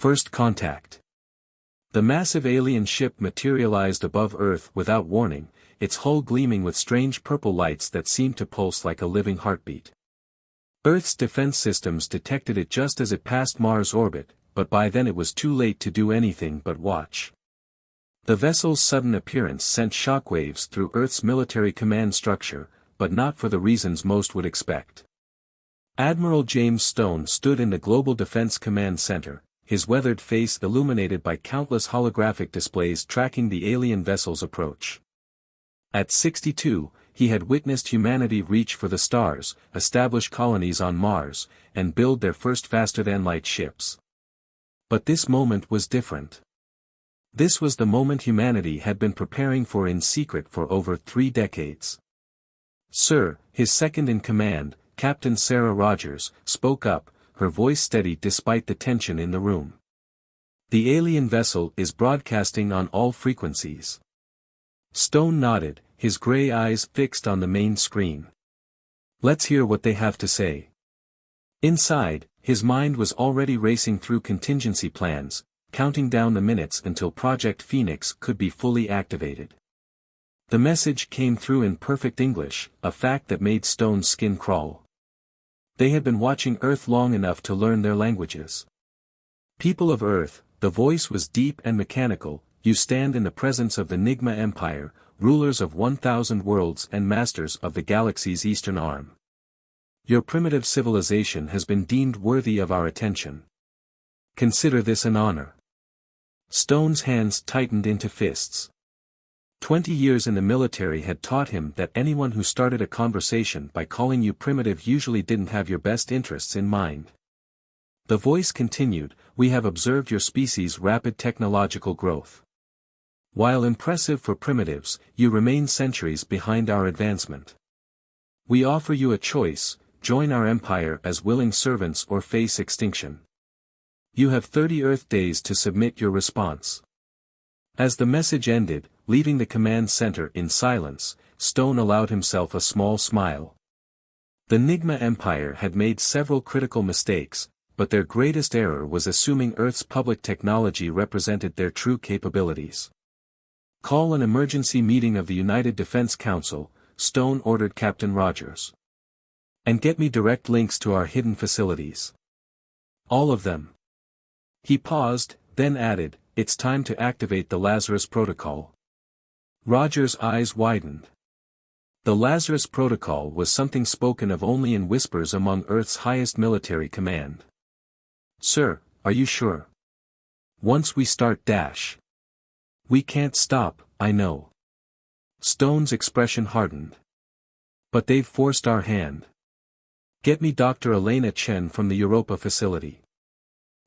First contact. The massive alien ship materialized above Earth without warning, its hull gleaming with strange purple lights that seemed to pulse like a living heartbeat. Earth's defense systems detected it just as it passed Mars' orbit, but by then it was too late to do anything but watch. The vessel's sudden appearance sent shockwaves through Earth's military command structure, but not for the reasons most would expect. Admiral James Stone stood in the Global Defense Command Center, his weathered face illuminated by countless holographic displays tracking the alien vessel's approach. At 62, he had witnessed humanity reach for the stars, establish colonies on Mars, and build their first faster-than-light ships. But this moment was different. This was the moment humanity had been preparing for in secret for over 3 decades. "Sir," his second-in-command, Captain Sarah Rogers, spoke up, her voice steady despite the tension in the room. "The alien vessel is broadcasting on all frequencies." Stone nodded, his gray eyes fixed on the main screen. "Let's hear what they have to say." Inside, his mind was already racing through contingency plans, counting down the minutes until Project Phoenix could be fully activated. The message came through in perfect English, a fact that made Stone's skin crawl. They had been watching Earth long enough to learn their languages. "People of Earth," the voice was deep and mechanical, "you stand in the presence of the NIGMA Empire, rulers of 1,000 worlds and masters of the galaxy's eastern arm. Your primitive civilization has been deemed worthy of our attention. Consider this an honor." Stone's hands tightened into fists. 20 years in the military had taught him that anyone who started a conversation by calling you primitive usually didn't have your best interests in mind. The voice continued, "We have observed your species' rapid technological growth. While impressive for primitives, you remain centuries behind our advancement. We offer you a choice: join our empire as willing servants or face extinction. You have 30 Earth days to submit your response." As the message ended, leaving the command center in silence, Stone allowed himself a small smile. The NIGMA Empire had made several critical mistakes, but their greatest error was assuming Earth's public technology represented their true capabilities. "Call an emergency meeting of the United Defense Council," Stone ordered Captain Rogers. "And get me direct links to our hidden facilities. All of them." He paused, then added, "It's time to activate the Lazarus Protocol." Rogers' eyes widened. The Lazarus Protocol was something spoken of only in whispers among Earth's highest military command. "Sir, are you sure? Once we start dash. We can't stop, I know." Stone's expression hardened. "But they've forced our hand. Get me Dr. Elena Chen from the Europa facility.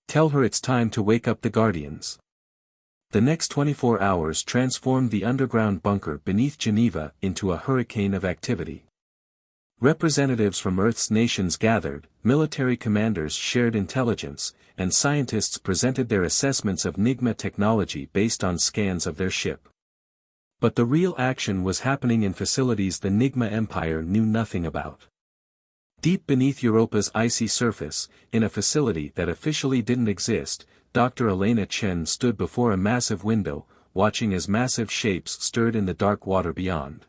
Tell her it's time to wake up the Guardians." The next 24 hours transformed the underground bunker beneath Geneva into a hurricane of activity. Representatives from Earth's nations gathered, military commanders shared intelligence, and scientists presented their assessments of NIGMA technology based on scans of their ship. But the real action was happening in facilities the NIGMA Empire knew nothing about. Deep beneath Europa's icy surface, in a facility that officially didn't exist, Dr. Elena Chen stood before a massive window, watching as massive shapes stirred in the dark water beyond.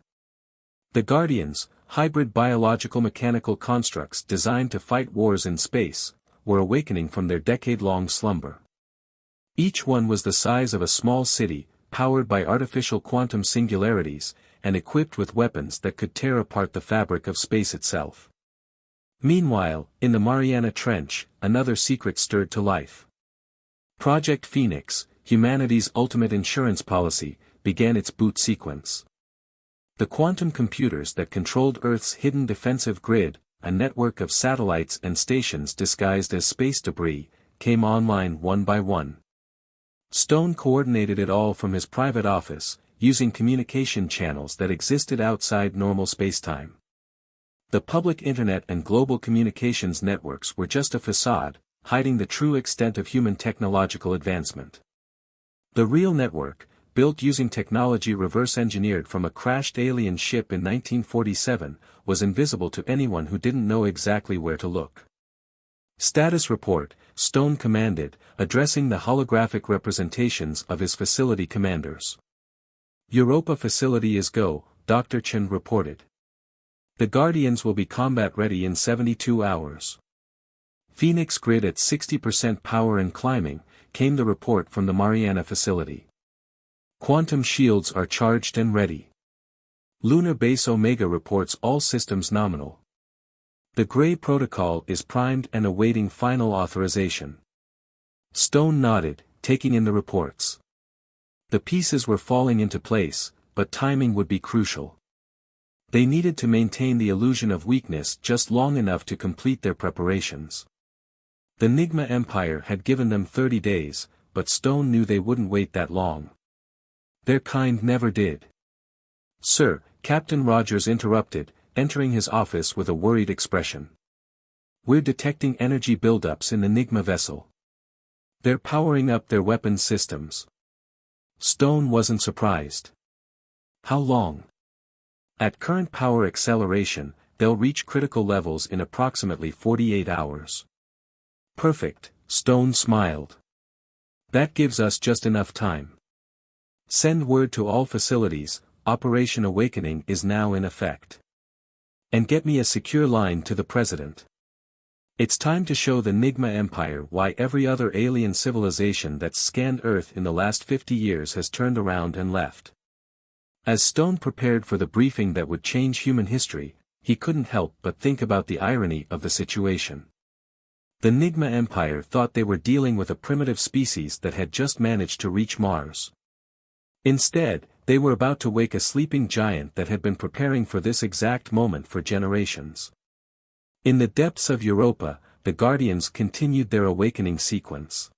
The Guardians, hybrid biological-mechanical constructs designed to fight wars in space, were awakening from their decade-long slumber. Each one was the size of a small city, powered by artificial quantum singularities, and equipped with weapons that could tear apart the fabric of space itself. Meanwhile, in the Mariana Trench, another secret stirred to life. Project Phoenix, humanity's ultimate insurance policy, began its boot sequence. The quantum computers that controlled Earth's hidden defensive grid, a network of satellites and stations disguised as space debris, came online one by one. Stone coordinated it all from his private office, using communication channels that existed outside normal spacetime. The public internet and global communications networks were just a facade, hiding the true extent of human technological advancement. The real network, built using technology reverse-engineered from a crashed alien ship in 1947, was invisible to anyone who didn't know exactly where to look. Status report, Stone commanded, addressing the holographic representations of his facility commanders. Europa facility is go, Dr. Chen reported. The Guardians will be combat ready in 72 hours. Phoenix grid at 60% power and climbing, came the report from the Mariana facility. Quantum shields are charged and ready. Lunar base Omega reports all systems nominal. The Gray protocol is primed and awaiting final authorization. Stone nodded, taking in the reports. The pieces were falling into place, but timing would be crucial. They needed to maintain the illusion of weakness just long enough to complete their preparations. The NIGMA Empire had given them 30 days, but Stone knew they wouldn't wait that long. Their kind never did. Sir, Captain Rogers interrupted, entering his office with a worried expression. We're detecting energy buildups in the NIGMA vessel. They're powering up their weapons systems. Stone wasn't surprised. How long? At current power acceleration, they'll reach critical levels in approximately 48 hours. Perfect, Stone smiled. That gives us just enough time. Send word to all facilities, Operation Awakening is now in effect. And get me a secure line to the President. It's time to show the NIGMA Empire why every other alien civilization that's scanned Earth in the last 50 years has turned around and left. As Stone prepared for the briefing that would change human history, he couldn't help but think about the irony of the situation. The NIGMA Empire thought they were dealing with a primitive species that had just managed to reach Mars. Instead, they were about to wake a sleeping giant that had been preparing for this exact moment for generations. In the depths of Europa, the Guardians continued their awakening sequence.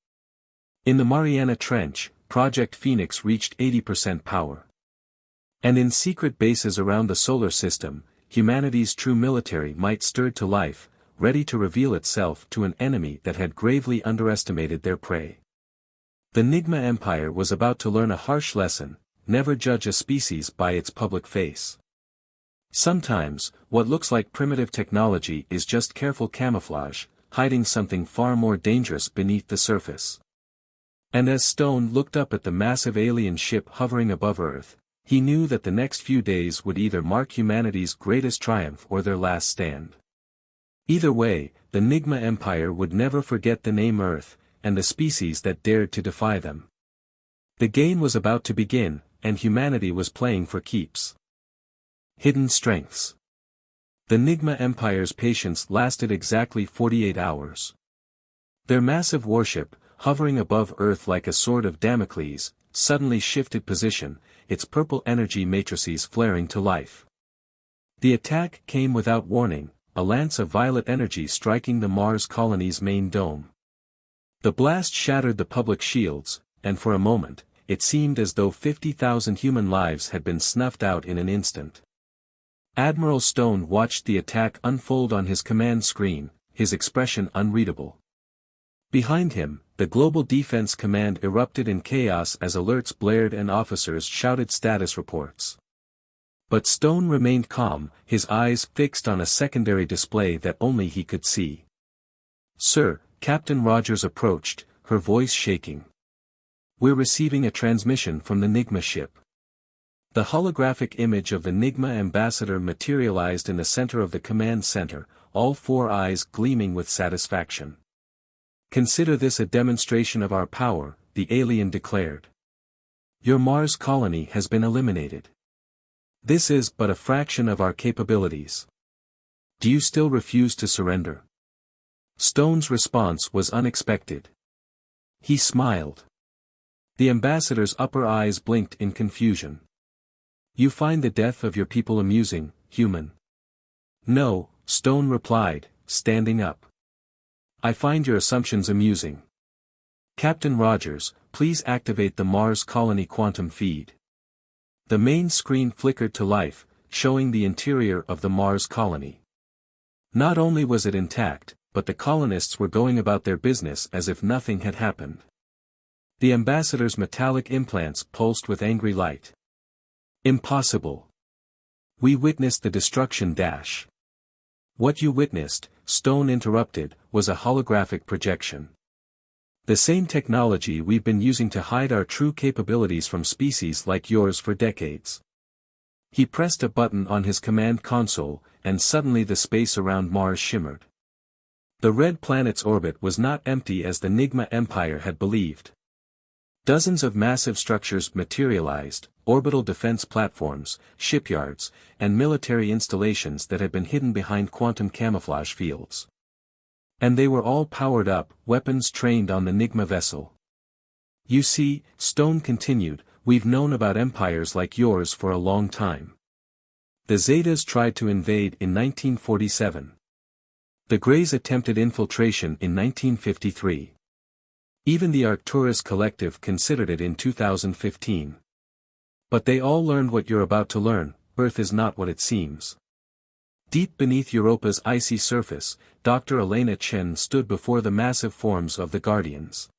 In the Mariana Trench, Project Phoenix reached 80% power. And in secret bases around the solar system, humanity's true military might stirred to life, ready to reveal itself to an enemy that had gravely underestimated their prey. The NIGMA Empire was about to learn a harsh lesson: never judge a species by its public face. Sometimes, what looks like primitive technology is just careful camouflage, hiding something far more dangerous beneath the surface. And as Stone looked up at the massive alien ship hovering above Earth, he knew that the next few days would either mark humanity's greatest triumph or their last stand. Either way, the NIGMA Empire would never forget the name Earth, and the species that dared to defy them. The game was about to begin, and humanity was playing for keeps. Hidden strengths. The NIGMA Empire's patience lasted exactly 48 hours. Their massive warship, hovering above Earth like a sword of Damocles, suddenly shifted position, its purple energy matrices flaring to life. The attack came without warning, a lance of violet energy striking the Mars colony's main dome. The blast shattered the public shields, and for a moment, it seemed as though 50,000 human lives had been snuffed out in an instant. Admiral Stone watched the attack unfold on his command screen, his expression unreadable. Behind him, the Global Defense Command erupted in chaos as alerts blared and officers shouted status reports. But Stone remained calm, his eyes fixed on a secondary display that only he could see. "Sir," Captain Rogers approached, her voice shaking. "We're receiving a transmission from the NIGMA ship." The holographic image of the NIGMA ambassador materialized in the center of the command center, all four eyes gleaming with satisfaction. "Consider this a demonstration of our power," the alien declared. "Your Mars colony has been eliminated. This is but a fraction of our capabilities. Do you still refuse to surrender?" Stone's response was unexpected. He smiled. The ambassador's upper eyes blinked in confusion. "You find the death of your people amusing, human?" "No," Stone replied, standing up. "I find your assumptions amusing. Captain Rogers, please activate the Mars colony quantum feed." The main screen flickered to life, showing the interior of the Mars colony. Not only was it intact, but the colonists were going about their business as if nothing had happened. The ambassador's metallic implants pulsed with angry light. "Impossible. We witnessed the destruction. What you witnessed, Stone interrupted, was a holographic projection. The same technology we've been using to hide our true capabilities from species like yours for decades. He pressed a button on his command console, and suddenly the space around Mars shimmered. The red planet's orbit was not empty as the NIGMA Empire had believed. Dozens of massive structures materialized, orbital defense platforms, shipyards, and military installations that had been hidden behind quantum camouflage fields. And they were all powered up, weapons trained on the NIGMA vessel. You see, Stone continued, we've known about empires like yours for a long time. The Zetas tried to invade in 1947. The Greys attempted infiltration in 1953. Even the Arcturus Collective considered it in 2015. But they all learned what you're about to learn, Earth is not what it seems. Deep beneath Europa's icy surface, Dr. Elena Chen stood before the massive forms of the Guardians.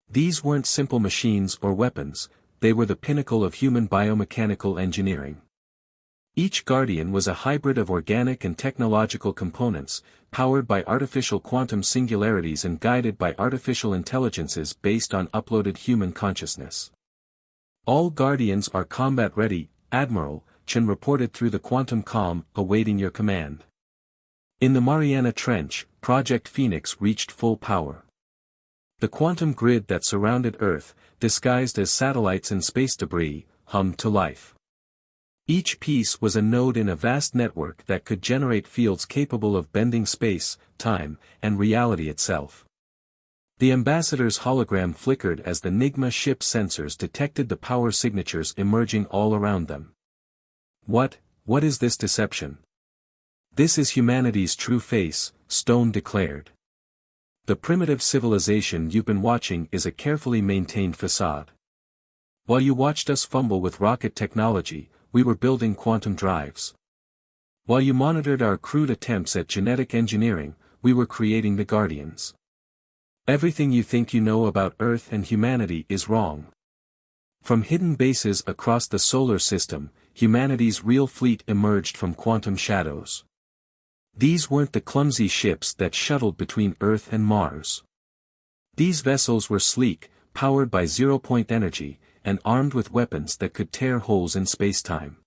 These weren't simple machines or weapons, they were the pinnacle of human biomechanical engineering. Each Guardian was a hybrid of organic and technological components, powered by artificial quantum singularities and guided by artificial intelligences based on uploaded human consciousness. All Guardians are combat-ready, Admiral, Chen reported through the quantum comm, awaiting your command. In the Mariana Trench, Project Phoenix reached full power. The quantum grid that surrounded Earth, disguised as satellites and space debris, hummed to life. Each piece was a node in a vast network that could generate fields capable of bending space, time, and reality itself. The ambassador's hologram flickered as the NIGMA ship sensors detected the power signatures emerging all around them. What is this deception? This is humanity's true face, Stone declared. The primitive civilization you've been watching is a carefully maintained facade. While you watched us fumble with rocket technology, we were building quantum drives. While you monitored our crude attempts at genetic engineering, we were creating the Guardians. Everything you think you know about Earth and humanity is wrong. From hidden bases across the solar system, humanity's real fleet emerged from quantum shadows. These weren't the clumsy ships that shuttled between Earth and Mars. These vessels were sleek, powered by zero-point energy, and armed with weapons that could tear holes in space-time.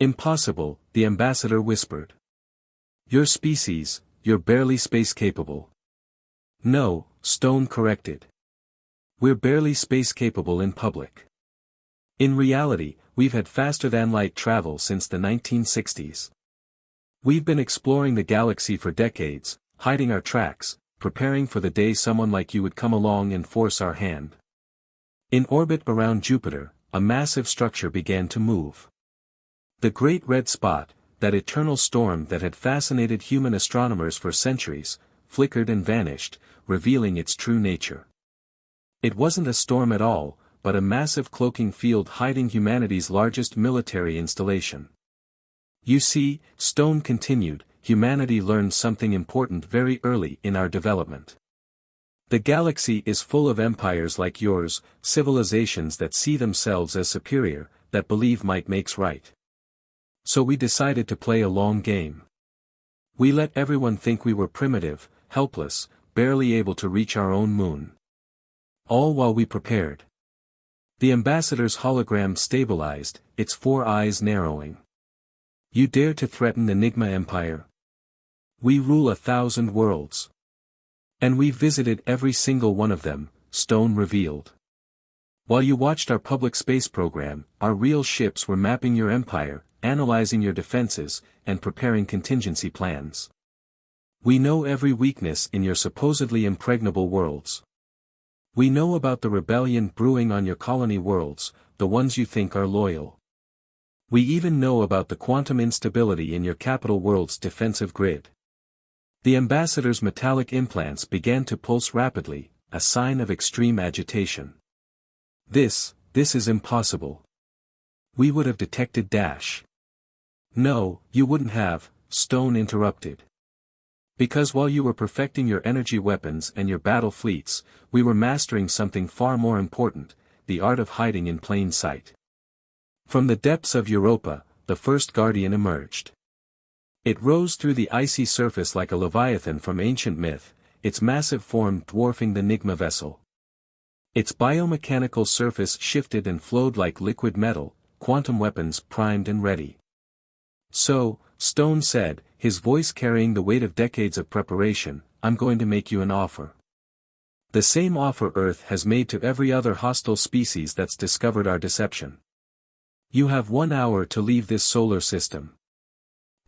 Impossible, the ambassador whispered. Your species, you're barely space-capable. No, Stone corrected. We're barely space-capable in public. In reality, we've had faster-than-light travel since the 1960s. We've been exploring the galaxy for decades, hiding our tracks, preparing for the day someone like you would come along and force our hand. In orbit around Jupiter, a massive structure began to move. The Great Red Spot, that eternal storm that had fascinated human astronomers for centuries, flickered and vanished, revealing its true nature. It wasn't a storm at all, but a massive cloaking field hiding humanity's largest military installation. You see, Stone continued, humanity learned something important very early in our development. The galaxy is full of empires like yours, civilizations that see themselves as superior, that believe might makes right. So we decided to play a long game. We let everyone think we were primitive, helpless, barely able to reach our own moon. All while we prepared. The ambassador's hologram stabilized, its 4 eyes narrowing. You dare to threaten the NIGMA Empire? We rule 1,000 worlds. And we've visited every single one of them, Stone revealed. While you watched our public space program, our real ships were mapping your empire, analyzing your defenses, and preparing contingency plans. We know every weakness in your supposedly impregnable worlds. We know about the rebellion brewing on your colony worlds, the ones you think are loyal. We even know about the quantum instability in your capital world's defensive grid. The ambassador's metallic implants began to pulse rapidly, a sign of extreme agitation. This is impossible. We would have detected Dash. No, you wouldn't have, Stone interrupted. Because while you were perfecting your energy weapons and your battle fleets, we were mastering something far more important, the art of hiding in plain sight. From the depths of Europa, the first Guardian emerged. It rose through the icy surface like a leviathan from ancient myth, its massive form dwarfing the NIGMA vessel. Its biomechanical surface shifted and flowed like liquid metal, quantum weapons primed and ready. "So," Stone said, his voice carrying the weight of decades of preparation, "I'm going to make you an offer. The same offer Earth has made to every other hostile species that's discovered our deception. You have 1 hour to leave this solar system.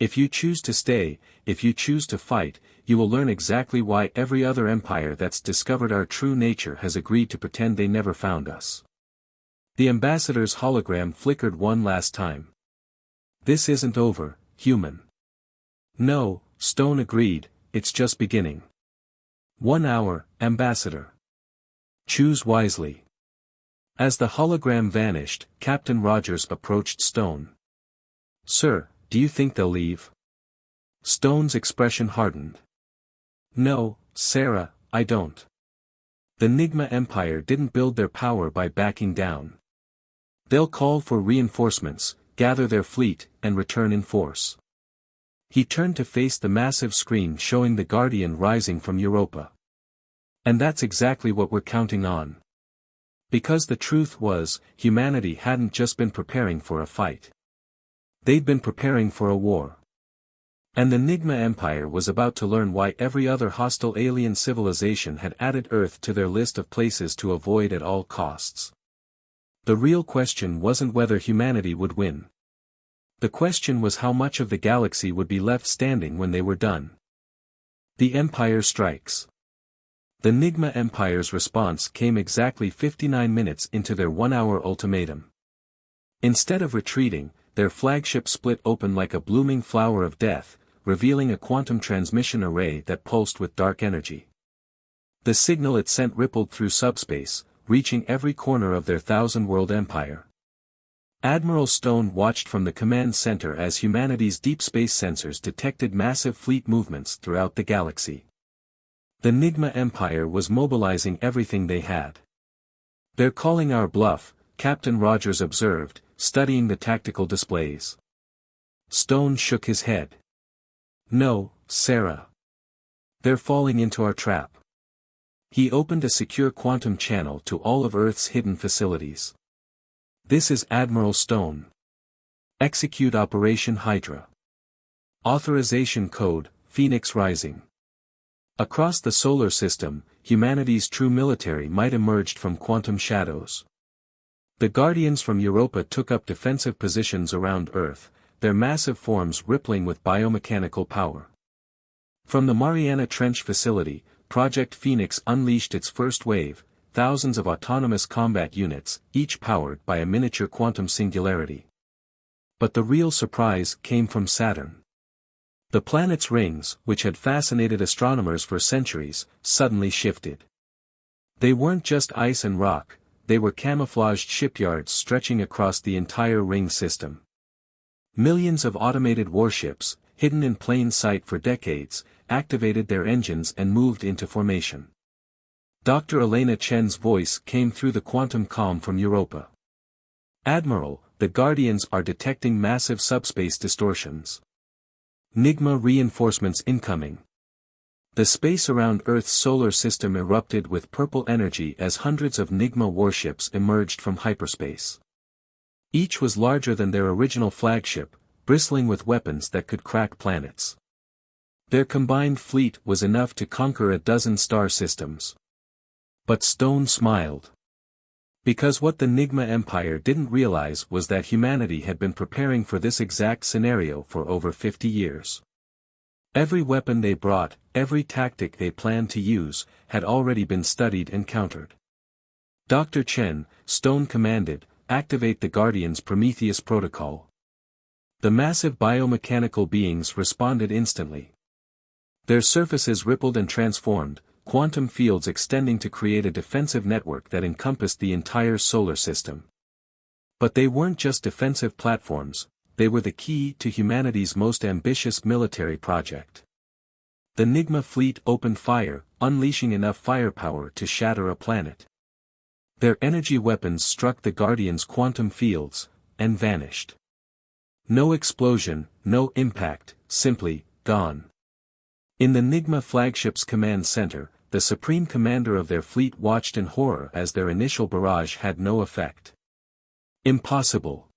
If you choose to stay, if you choose to fight, you will learn exactly why every other empire that's discovered our true nature has agreed to pretend they never found us." The ambassador's hologram flickered one last time. "This isn't over, human." "No," Stone agreed, "it's just beginning." 1 hour, ambassador. Choose wisely. As the hologram vanished, Captain Rogers approached Stone. "Sir, do you think they'll leave?" Stone's expression hardened. "No, Sarah, I don't. The NIGMA Empire didn't build their power by backing down. They'll call for reinforcements, gather their fleet, and return in force." He turned to face the massive screen showing the Guardian rising from Europa. "And that's exactly what we're counting on." Because the truth was, humanity hadn't just been preparing for a fight. They'd been preparing for a war. And the NIGMA Empire was about to learn why every other hostile alien civilization had added Earth to their list of places to avoid at all costs. The real question wasn't whether humanity would win. The question was how much of the galaxy would be left standing when they were done. The Empire strikes. The NIGMA Empire's response came exactly 59 minutes into their 1-hour ultimatum. Instead of retreating, their flagship split open like a blooming flower of death, revealing a quantum transmission array that pulsed with dark energy. The signal it sent rippled through subspace, reaching every corner of their 1,000-world empire. Admiral Stone watched from the command center as humanity's deep space sensors detected massive fleet movements throughout the galaxy. The NIGMA Empire was mobilizing everything they had. "They're calling our bluff," Captain Rogers observed, studying the tactical displays. Stone shook his head. "No, Sarah. They're falling into our trap." He opened a secure quantum channel to all of Earth's hidden facilities. "This is Admiral Stone. Execute Operation Hydra. Authorization code, Phoenix Rising." Across the solar system, humanity's true military might emerged from quantum shadows. The Guardians from Europa took up defensive positions around Earth, their massive forms rippling with biomechanical power. From the Mariana Trench facility, Project Phoenix unleashed its first wave, thousands of autonomous combat units, each powered by a miniature quantum singularity. But the real surprise came from Saturn. The planet's rings, which had fascinated astronomers for centuries, suddenly shifted. They weren't just ice and rock, they were camouflaged shipyards stretching across the entire ring system. Millions of automated warships, hidden in plain sight for decades, activated their engines and moved into formation. Dr. Elena Chen's voice came through the quantum comm from Europa. "Admiral, the Guardians are detecting massive subspace distortions. NIGMA reinforcements incoming." The space around Earth's solar system erupted with purple energy as hundreds of NIGMA warships emerged from hyperspace. Each was larger than their original flagship, bristling with weapons that could crack planets. Their combined fleet was enough to conquer a dozen star systems. But Stone smiled. Because what the NIGMA Empire didn't realize was that humanity had been preparing for this exact scenario for over 50 years. Every weapon they brought, every tactic they planned to use, had already been studied and countered. "Dr. Chen," Stone commanded, "activate the Guardian's Prometheus protocol." The massive biomechanical beings responded instantly. Their surfaces rippled and transformed, quantum fields extending to create a defensive network that encompassed the entire solar system. But they weren't just defensive platforms, they were the key to humanity's most ambitious military project. The NIGMA fleet opened fire, unleashing enough firepower to shatter a planet. Their energy weapons struck the Guardians' quantum fields, and vanished. No explosion, no impact, simply, gone. In the NIGMA flagship's command center, the supreme commander of their fleet watched in horror as their initial barrage had no effect. Impossible.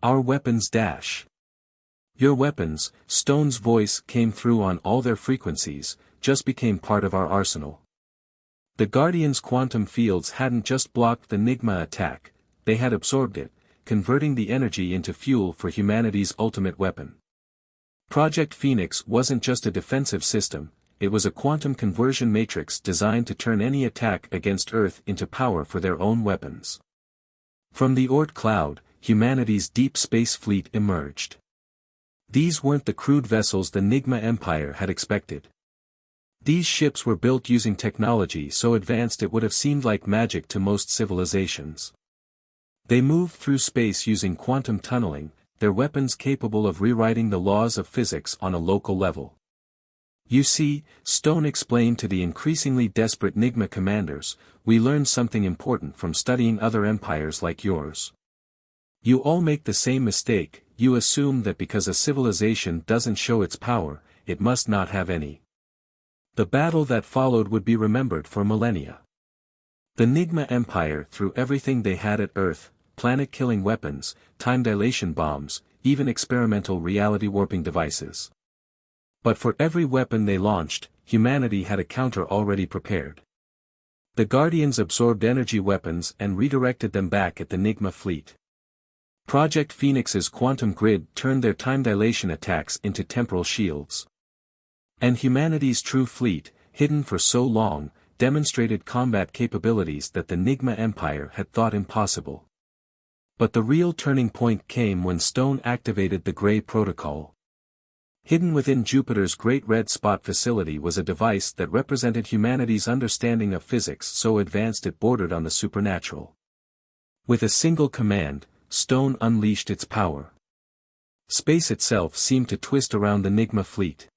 Our weapons dash. Your weapons, Stone's voice came through on all their frequencies, just became part of our arsenal. The Guardian's quantum fields hadn't just blocked the NIGMA attack, they had absorbed it, converting the energy into fuel for humanity's ultimate weapon. Project Phoenix wasn't just a defensive system, it was a quantum conversion matrix designed to turn any attack against Earth into power for their own weapons. From the Oort cloud, humanity's deep space fleet emerged. These weren't the crude vessels the NIGMA Empire had expected. These ships were built using technology so advanced it would have seemed like magic to most civilizations. They moved through space using quantum tunneling, their weapons capable of rewriting the laws of physics on a local level. You see, Stone explained to the increasingly desperate NIGMA commanders, we learned something important from studying other empires like yours. You all make the same mistake, you assume that because a civilization doesn't show its power, it must not have any. The battle that followed would be remembered for millennia. The NIGMA Empire threw everything they had at Earth, planet-killing weapons, time-dilation bombs, even experimental reality-warping devices. But for every weapon they launched, humanity had a counter already prepared. The Guardians absorbed energy weapons and redirected them back at the NIGMA fleet. Project Phoenix's quantum grid turned their time-dilation attacks into temporal shields. And humanity's true fleet, hidden for so long, demonstrated combat capabilities that the NIGMA Empire had thought impossible. But the real turning point came when Stone activated the Grey Protocol. Hidden within Jupiter's Great Red Spot facility was a device that represented humanity's understanding of physics so advanced it bordered on the supernatural. With a single command, Stone unleashed its power. Space itself seemed to twist around the NIGMA fleet.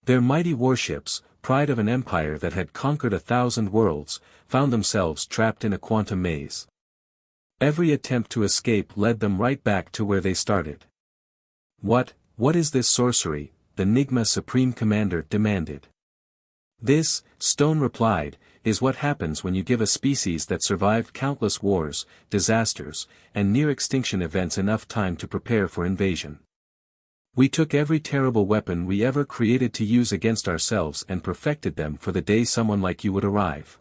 Their mighty warships, pride of an empire that had conquered 1,000 worlds, found themselves trapped in a quantum maze. Every attempt to escape led them right back to where they started. What is this sorcery? The NIGMA Supreme Commander demanded. This, Stone replied, is what happens when you give a species that survived countless wars, disasters, and near-extinction events enough time to prepare for invasion. We took every terrible weapon we ever created to use against ourselves and perfected them for the day someone like you would arrive.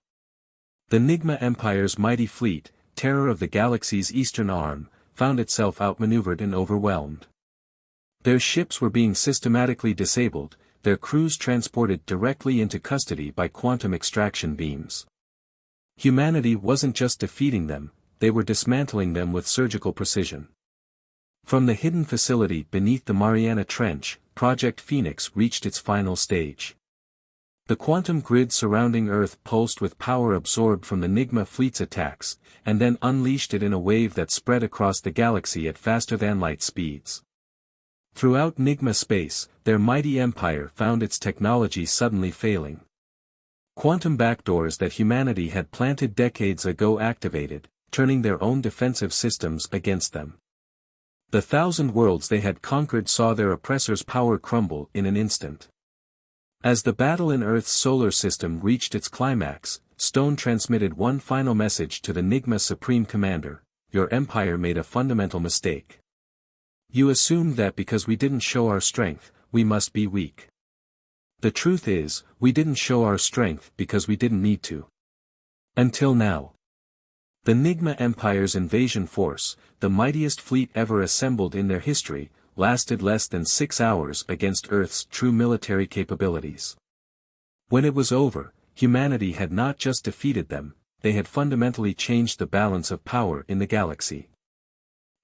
The NIGMA Empire's mighty fleet, terror of the galaxy's eastern arm, found itself outmaneuvered and overwhelmed. Their ships were being systematically disabled, their crews transported directly into custody by quantum extraction beams. Humanity wasn't just defeating them, they were dismantling them with surgical precision. From the hidden facility beneath the Mariana Trench, Project Phoenix reached its final stage. The quantum grid surrounding Earth pulsed with power absorbed from the NIGMA fleet's attacks, and then unleashed it in a wave that spread across the galaxy at faster-than-light speeds. Throughout NIGMA space, their mighty empire found its technology suddenly failing. Quantum backdoors that humanity had planted decades ago activated, turning their own defensive systems against them. The 1,000 worlds they had conquered saw their oppressors' power crumble in an instant. As the battle in Earth's solar system reached its climax, Stone transmitted one final message to the NIGMA Supreme Commander: your empire made a fundamental mistake. You assumed that because we didn't show our strength, we must be weak. The truth is, we didn't show our strength because we didn't need to. Until now. The NIGMA Empire's invasion force, the mightiest fleet ever assembled in their history, lasted less than 6 hours against Earth's true military capabilities. When it was over, humanity had not just defeated them, they had fundamentally changed the balance of power in the galaxy.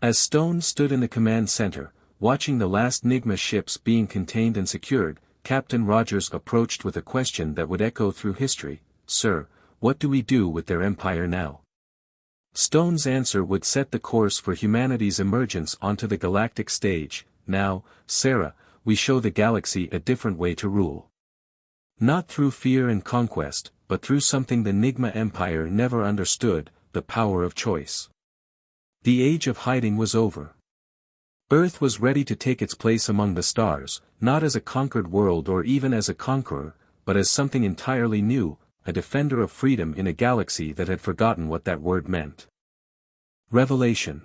As Stone stood in the command center, watching the last NIGMA ships being contained and secured, Captain Rogers approached with a question that would echo through history: Sir, what do we do with their empire now? Stone's answer would set the course for humanity's emergence onto the galactic stage. Now, Sarah, we show the galaxy a different way to rule. Not through fear and conquest, but through something the NIGMA Empire never understood: the power of choice. The age of hiding was over. Earth was ready to take its place among the stars, not as a conquered world or even as a conqueror, but as something entirely new, a defender of freedom in a galaxy that had forgotten what that word meant. Revelation.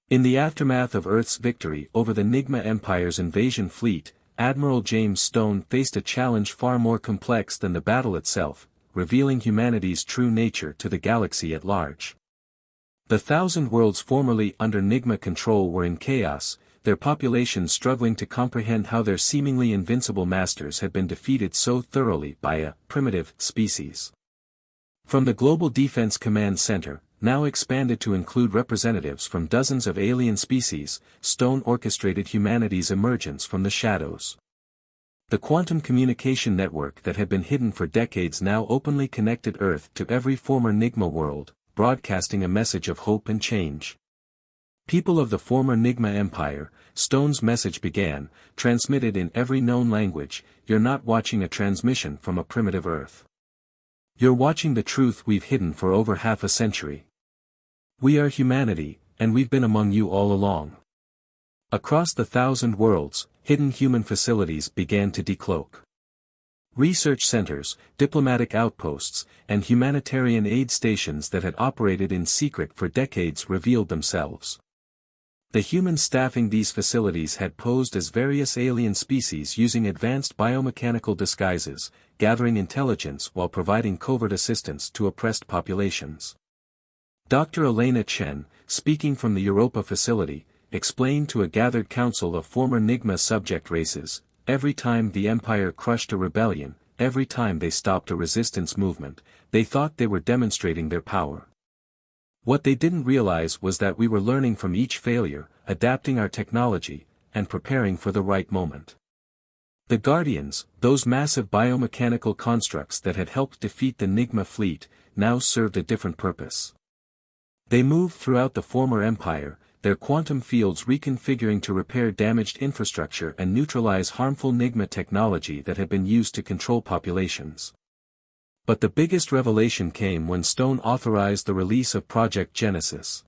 In the aftermath of Earth's victory over the NIGMA Empire's invasion fleet, Admiral James Stone faced a challenge far more complex than the battle itself, revealing humanity's true nature to the galaxy at large. The 1,000 worlds formerly under NIGMA control were in chaos, their populations struggling to comprehend how their seemingly invincible masters had been defeated so thoroughly by a primitive species. From the Global Defense Command Center, now expanded to include representatives from dozens of alien species, Stone orchestrated humanity's emergence from the shadows. The quantum communication network that had been hidden for decades now openly connected Earth to every former NIGMA world, broadcasting a message of hope and change. People of the former NIGMA Empire, Stone's message began, transmitted in every known language, you're not watching a transmission from a primitive Earth. You're watching the truth we've hidden for over half a century. We are humanity, and we've been among you all along. Across the 1,000 worlds, hidden human facilities began to decloak. Research centers, diplomatic outposts, and humanitarian aid stations that had operated in secret for decades revealed themselves. The humans staffing these facilities had posed as various alien species using advanced biomechanical disguises, gathering intelligence while providing covert assistance to oppressed populations. Dr. Elena Chen, speaking from the Europa facility, explained to a gathered council of former NIGMA subject races, every time the Empire crushed a rebellion, every time they stopped a resistance movement, they thought they were demonstrating their power. What they didn't realize was that we were learning from each failure, adapting our technology, and preparing for the right moment. The Guardians, those massive biomechanical constructs that had helped defeat the NIGMA fleet, now served a different purpose. They moved throughout the former empire, their quantum fields reconfiguring to repair damaged infrastructure and neutralize harmful NIGMA technology that had been used to control populations. But the biggest revelation came when Stone authorized the release of Project Genesis.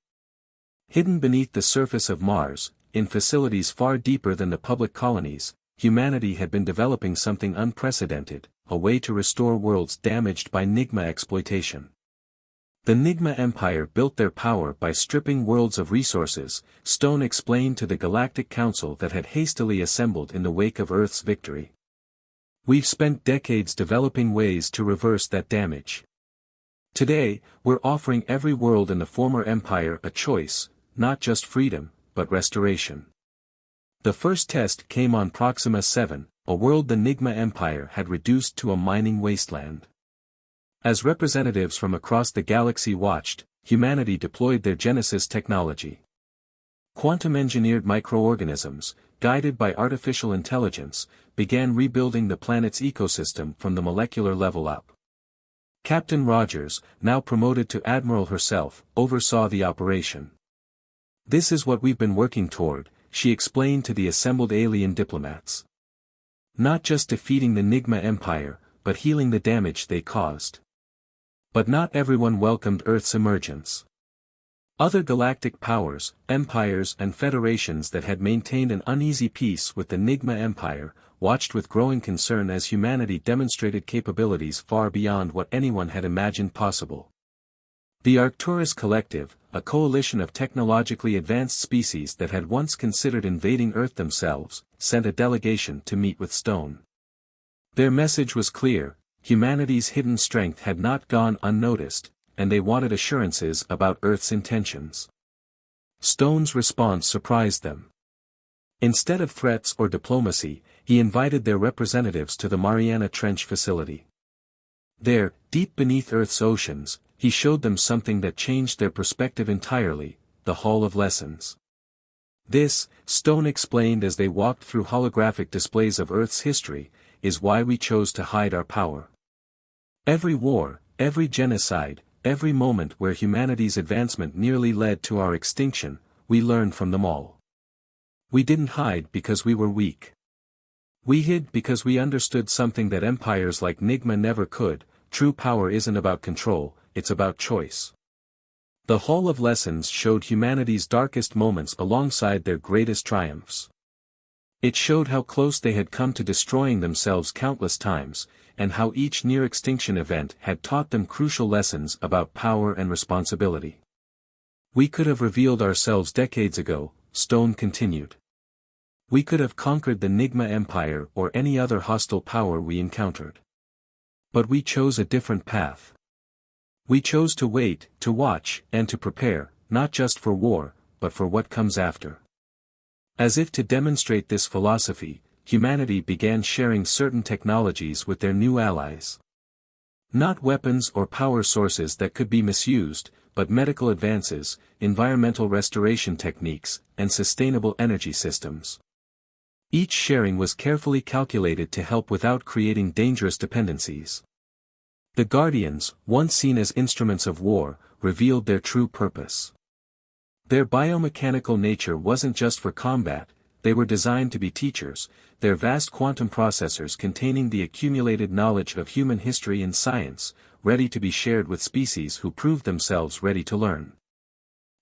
Hidden beneath the surface of Mars, in facilities far deeper than the public colonies, humanity had been developing something unprecedented, a way to restore worlds damaged by NIGMA exploitation. The NIGMA Empire built their power by stripping worlds of resources, Stone explained to the Galactic Council that had hastily assembled in the wake of Earth's victory. We've spent decades developing ways to reverse that damage. Today, we're offering every world in the former empire a choice, not just freedom, but restoration. The first test came on Proxima 7, a world the NIGMA Empire had reduced to a mining wasteland. As representatives from across the galaxy watched, humanity deployed their Genesis technology. Quantum-engineered microorganisms, guided by artificial intelligence, began rebuilding the planet's ecosystem from the molecular level up. Captain Rogers, now promoted to Admiral herself, oversaw the operation. This is what we've been working toward, she explained to the assembled alien diplomats. Not just defeating the NIGMA Empire, but healing the damage they caused. But not everyone welcomed Earth's emergence. Other galactic powers, empires and federations that had maintained an uneasy peace with the NIGMA Empire, watched with growing concern as humanity demonstrated capabilities far beyond what anyone had imagined possible. The Arcturus Collective, a coalition of technologically advanced species that had once considered invading Earth themselves, sent a delegation to meet with Stone. Their message was clear: humanity's hidden strength had not gone unnoticed, and they wanted assurances about Earth's intentions. Stone's response surprised them. Instead of threats or diplomacy, he invited their representatives to the Mariana Trench facility. There, deep beneath Earth's oceans, he showed them something that changed their perspective entirely: the Hall of Lessons. This, Stone explained as they walked through holographic displays of Earth's history, is why we chose to hide our power. Every war, every genocide, every moment where humanity's advancement nearly led to our extinction, we learned from them all. We didn't hide because we were weak. We hid because we understood something that empires like NIGMA never could: true power isn't about control, it's about choice. The Hall of Lessons showed humanity's darkest moments alongside their greatest triumphs. It showed how close they had come to destroying themselves countless times, and how each near-extinction event had taught them crucial lessons about power and responsibility. We could have revealed ourselves decades ago, Stone continued. We could have conquered the NIGMA Empire or any other hostile power we encountered. But we chose a different path. We chose to wait, to watch, and to prepare, not just for war, but for what comes after. As if to demonstrate this philosophy, humanity began sharing certain technologies with their new allies. Not weapons or power sources that could be misused, but medical advances, environmental restoration techniques, and sustainable energy systems. Each sharing was carefully calculated to help without creating dangerous dependencies. The Guardians, once seen as instruments of war, revealed their true purpose. Their biomechanical nature wasn't just for combat, they were designed to be teachers, their vast quantum processors containing the accumulated knowledge of human history and science, ready to be shared with species who proved themselves ready to learn.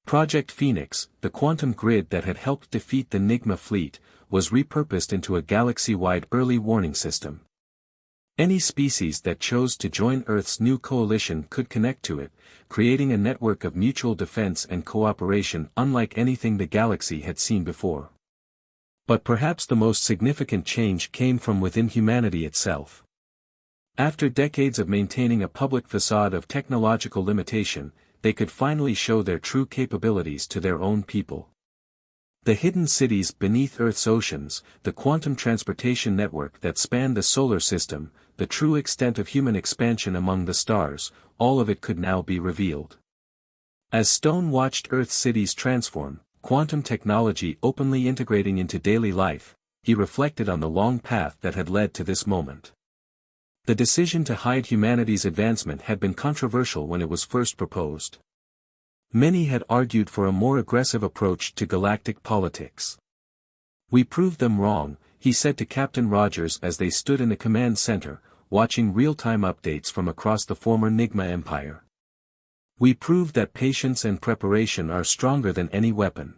Project Phoenix, the quantum grid that had helped defeat the NIGMA fleet, was repurposed into a galaxy-wide early warning system. Any species that chose to join Earth's new coalition could connect to it, creating a network of mutual defense and cooperation unlike anything the galaxy had seen before. But perhaps the most significant change came from within humanity itself. After decades of maintaining a public facade of technological limitation, they could finally show their true capabilities to their own people. The hidden cities beneath Earth's oceans, the quantum transportation network that spanned the solar system, the true extent of human expansion among the stars, all of it could now be revealed. As Stone watched Earth's cities transform, quantum technology openly integrating into daily life, he reflected on the long path that had led to this moment. The decision to hide humanity's advancement had been controversial when it was first proposed. Many had argued for a more aggressive approach to galactic politics. "We proved them wrong," he said to Captain Rogers as they stood in the command center, watching real-time updates from across the former NIGMA Empire. "We proved that patience and preparation are stronger than any weapon."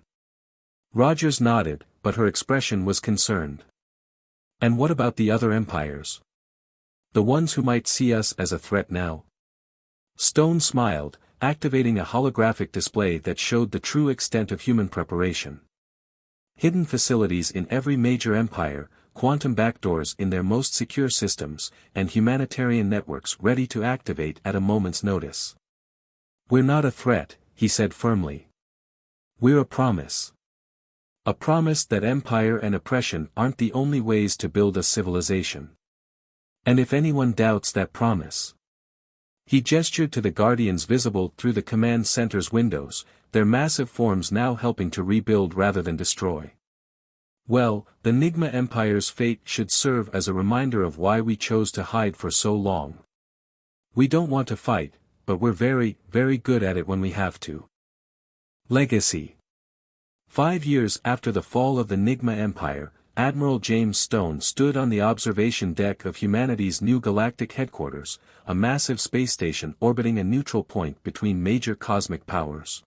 Rogers nodded, but her expression was concerned. "And what about the other empires? The ones who might see us as a threat now?" Stone smiled, activating a holographic display that showed the true extent of human preparation. Hidden facilities in every major empire, quantum backdoors in their most secure systems, and humanitarian networks ready to activate at a moment's notice. "We're not a threat," he said firmly. "We're a promise. A promise that empire and oppression aren't the only ways to build a civilization. And if anyone doubts that promise..." He gestured to the Guardians visible through the command center's windows, their massive forms now helping to rebuild rather than destroy. "Well, the NIGMA Empire's fate should serve as a reminder of why we chose to hide for so long. We don't want to fight, but we're very, very good at it when we have to." Legacy. 5 years after the fall of the NIGMA Empire, Admiral James Stone stood on the observation deck of humanity's new galactic headquarters, a massive space station orbiting a neutral point between major cosmic powers.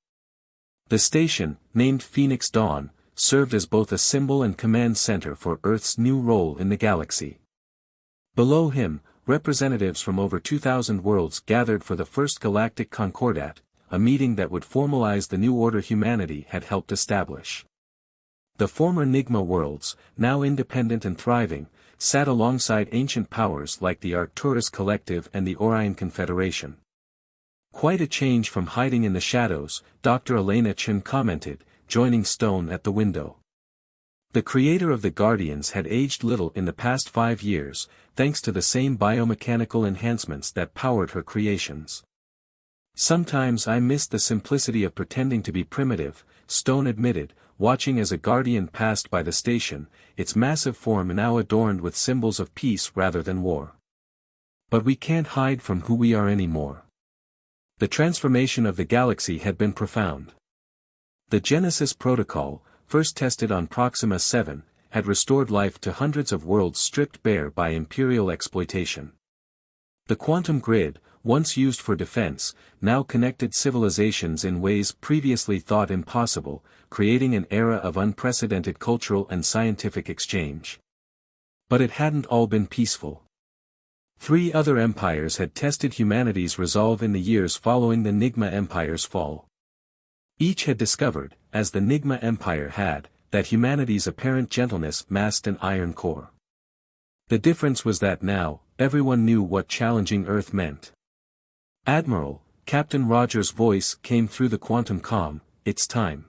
The station, named Phoenix Dawn, served as both a symbol and command center for Earth's new role in the galaxy. Below him, representatives from over 2,000 worlds gathered for the first Galactic Concordat, a meeting that would formalize the new order humanity had helped establish. The former NIGMA worlds, now independent and thriving, sat alongside ancient powers like the Arcturus Collective and the Orion Confederation. "Quite a change from hiding in the shadows," Dr. Elena Chen commented, joining Stone at the window. The creator of the Guardians had aged little in the past 5 years, thanks to the same biomechanical enhancements that powered her creations. "Sometimes I miss the simplicity of pretending to be primitive," Stone admitted, watching as a Guardian passed by the station, its massive form now adorned with symbols of peace rather than war. "But we can't hide from who we are anymore." The transformation of the galaxy had been profound. The Genesis Protocol, first tested on Proxima 7, had restored life to hundreds of worlds stripped bare by imperial exploitation. The quantum grid, once used for defense, now connected civilizations in ways previously thought impossible, creating an era of unprecedented cultural and scientific exchange. But it hadn't all been peaceful. 3 other empires had tested humanity's resolve in the years following the NIGMA Empire's fall. Each had discovered, as the NIGMA Empire had, that humanity's apparent gentleness masked an iron core. The difference was that now, everyone knew what challenging Earth meant. "Admiral," Captain Rogers' voice came through the quantum comm, "it's time."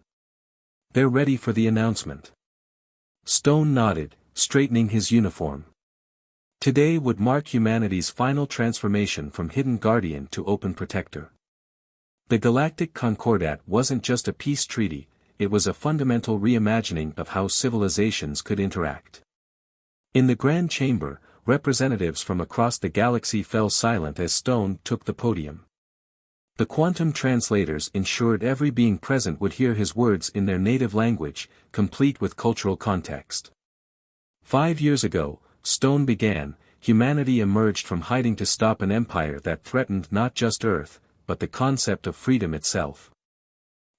"They're ready for the announcement." Stone nodded, straightening his uniform. Today would mark humanity's final transformation from hidden guardian to open protector. The Galactic Concordat wasn't just a peace treaty, it was a fundamental reimagining of how civilizations could interact. In the Grand Chamber, representatives from across the galaxy fell silent as Stone took the podium. The quantum translators ensured every being present would hear his words in their native language, complete with cultural context. 5 years ago, Stone began, humanity emerged from hiding to stop an empire that threatened not just Earth, but the concept of freedom itself.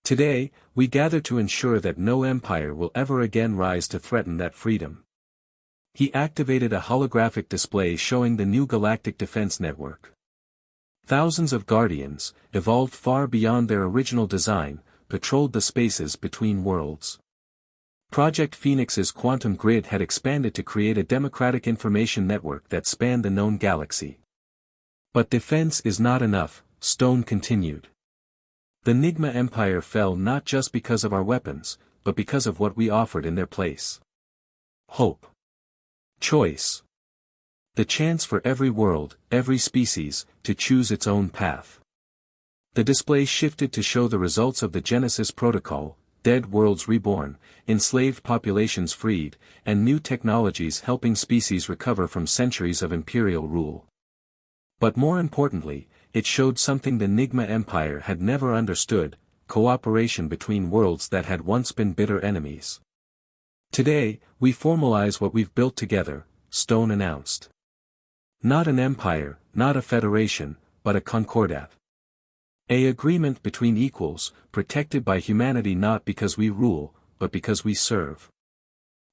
Today, we gather to ensure that no empire will ever again rise to threaten that freedom. He activated a holographic display showing the new Galactic Defense Network. Thousands of Guardians, evolved far beyond their original design, patrolled the spaces between worlds. Project Phoenix's quantum grid had expanded to create a democratic information network that spanned the known galaxy. But defense is not enough, Stone continued. The NIGMA Empire fell not just because of our weapons, but because of what we offered in their place. Hope. Choice. The chance for every world, every species, to choose its own path. The display shifted to show the results of the Genesis Protocol, dead worlds reborn, enslaved populations freed, and new technologies helping species recover from centuries of imperial rule. But more importantly, it showed something the NIGMA Empire had never understood: cooperation between worlds that had once been bitter enemies. "Today, we formalize what we've built together," Stone announced. "Not an empire, not a federation, but a concordat. An agreement between equals, protected by humanity not because we rule, but because we serve."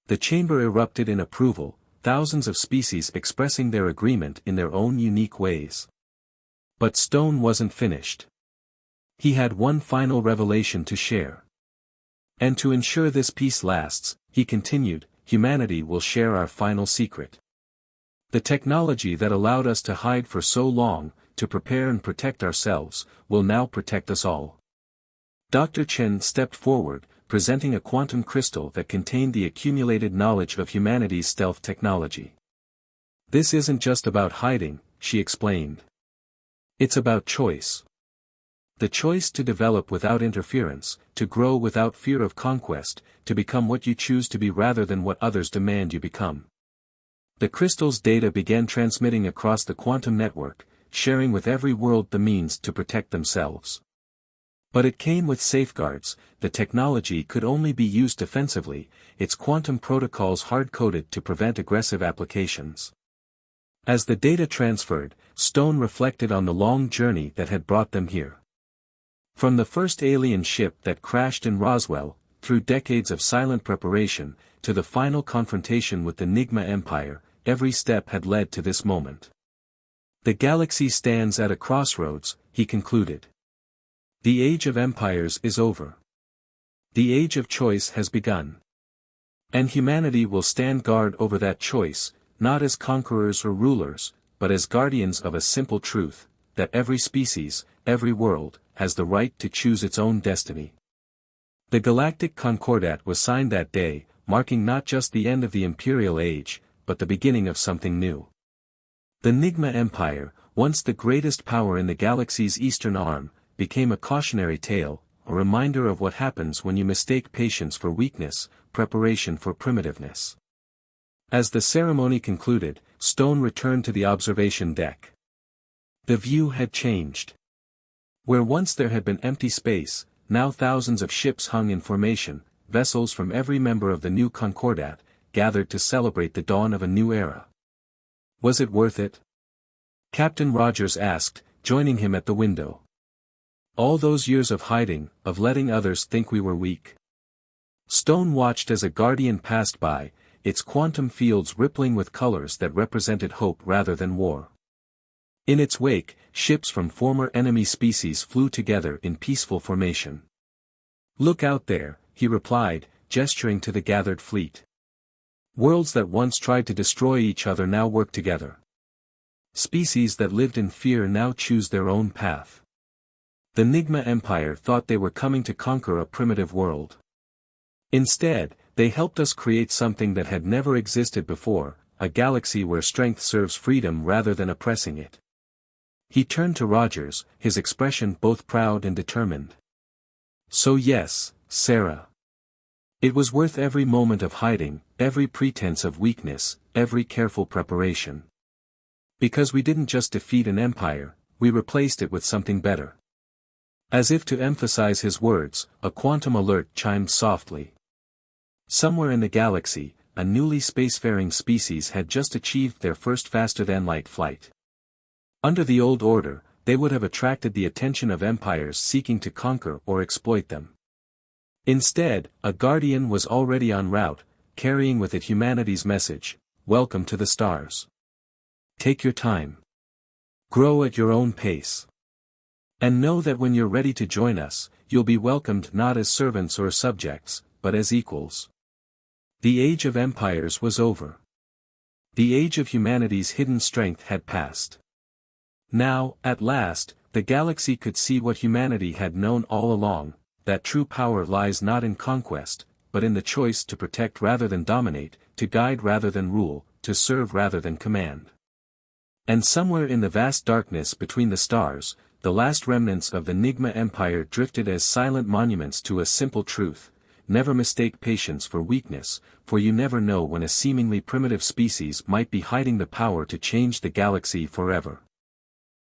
The chamber erupted in approval, thousands of species expressing their agreement in their own unique ways. But Stone wasn't finished. He had one final revelation to share. "And to ensure this peace lasts," he continued, "humanity will share our final secret. The technology that allowed us to hide for so long, to prepare and protect ourselves, will now protect us all." Dr. Chen stepped forward, presenting a quantum crystal that contained the accumulated knowledge of humanity's stealth technology. "This isn't just about hiding," she explained. "It's about choice. The choice to develop without interference, to grow without fear of conquest, to become what you choose to be rather than what others demand you become." The crystal's data began transmitting across the quantum network, sharing with every world the means to protect themselves. But it came with safeguards: the technology could only be used defensively, its quantum protocols hard-coded to prevent aggressive applications. As the data transferred, Stone reflected on the long journey that had brought them here. From the first alien ship that crashed in Roswell, through decades of silent preparation, to the final confrontation with the NIGMA Empire, every step had led to this moment. "The galaxy stands at a crossroads," he concluded. "The age of empires is over. The age of choice has begun. And humanity will stand guard over that choice, not as conquerors or rulers, but as guardians of a simple truth, that every species, every world, has the right to choose its own destiny." The Galactic Concordat was signed that day, marking not just the end of the Imperial Age, but the beginning of something new. The NIGMA Empire, once the greatest power in the galaxy's eastern arm, became a cautionary tale, a reminder of what happens when you mistake patience for weakness, preparation for primitiveness. As the ceremony concluded, Stone returned to the observation deck. The view had changed. Where once there had been empty space, now thousands of ships hung in formation, vessels from every member of the new Concordat, gathered to celebrate the dawn of a new era. "Was it worth it?" Captain Rogers asked, joining him at the window. All those years of hiding, of letting others think we were weak. Stone watched as a guardian passed by, its quantum fields rippling with colors that represented hope rather than war. In its wake, ships from former enemy species flew together in peaceful formation. "Look out there," he replied, gesturing to the gathered fleet. "Worlds that once tried to destroy each other now work together. Species that lived in fear now choose their own path. The NIGMA Empire thought they were coming to conquer a primitive world. Instead, they helped us create something that had never existed before, a galaxy where strength serves freedom rather than oppressing it." He turned to Rogers, his expression both proud and determined. "So yes, Sarah. It was worth every moment of hiding, every pretense of weakness, every careful preparation. Because we didn't just defeat an empire, we replaced it with something better." As if to emphasize his words, a quantum alert chimed softly. Somewhere in the galaxy, a newly spacefaring species had just achieved their first faster-than-light flight. Under the old order, they would have attracted the attention of empires seeking to conquer or exploit them. Instead, a guardian was already en route, carrying with it humanity's message: "Welcome to the stars. Take your time. Grow at your own pace. And know that when you're ready to join us, you'll be welcomed not as servants or subjects, but as equals." The age of empires was over. The age of humanity's hidden strength had passed. Now, at last, the galaxy could see what humanity had known all along, that true power lies not in conquest, but in the choice to protect rather than dominate, to guide rather than rule, to serve rather than command. And somewhere in the vast darkness between the stars, the last remnants of the NIGMA Empire drifted as silent monuments to a simple truth: never mistake patience for weakness, for you never know when a seemingly primitive species might be hiding the power to change the galaxy forever.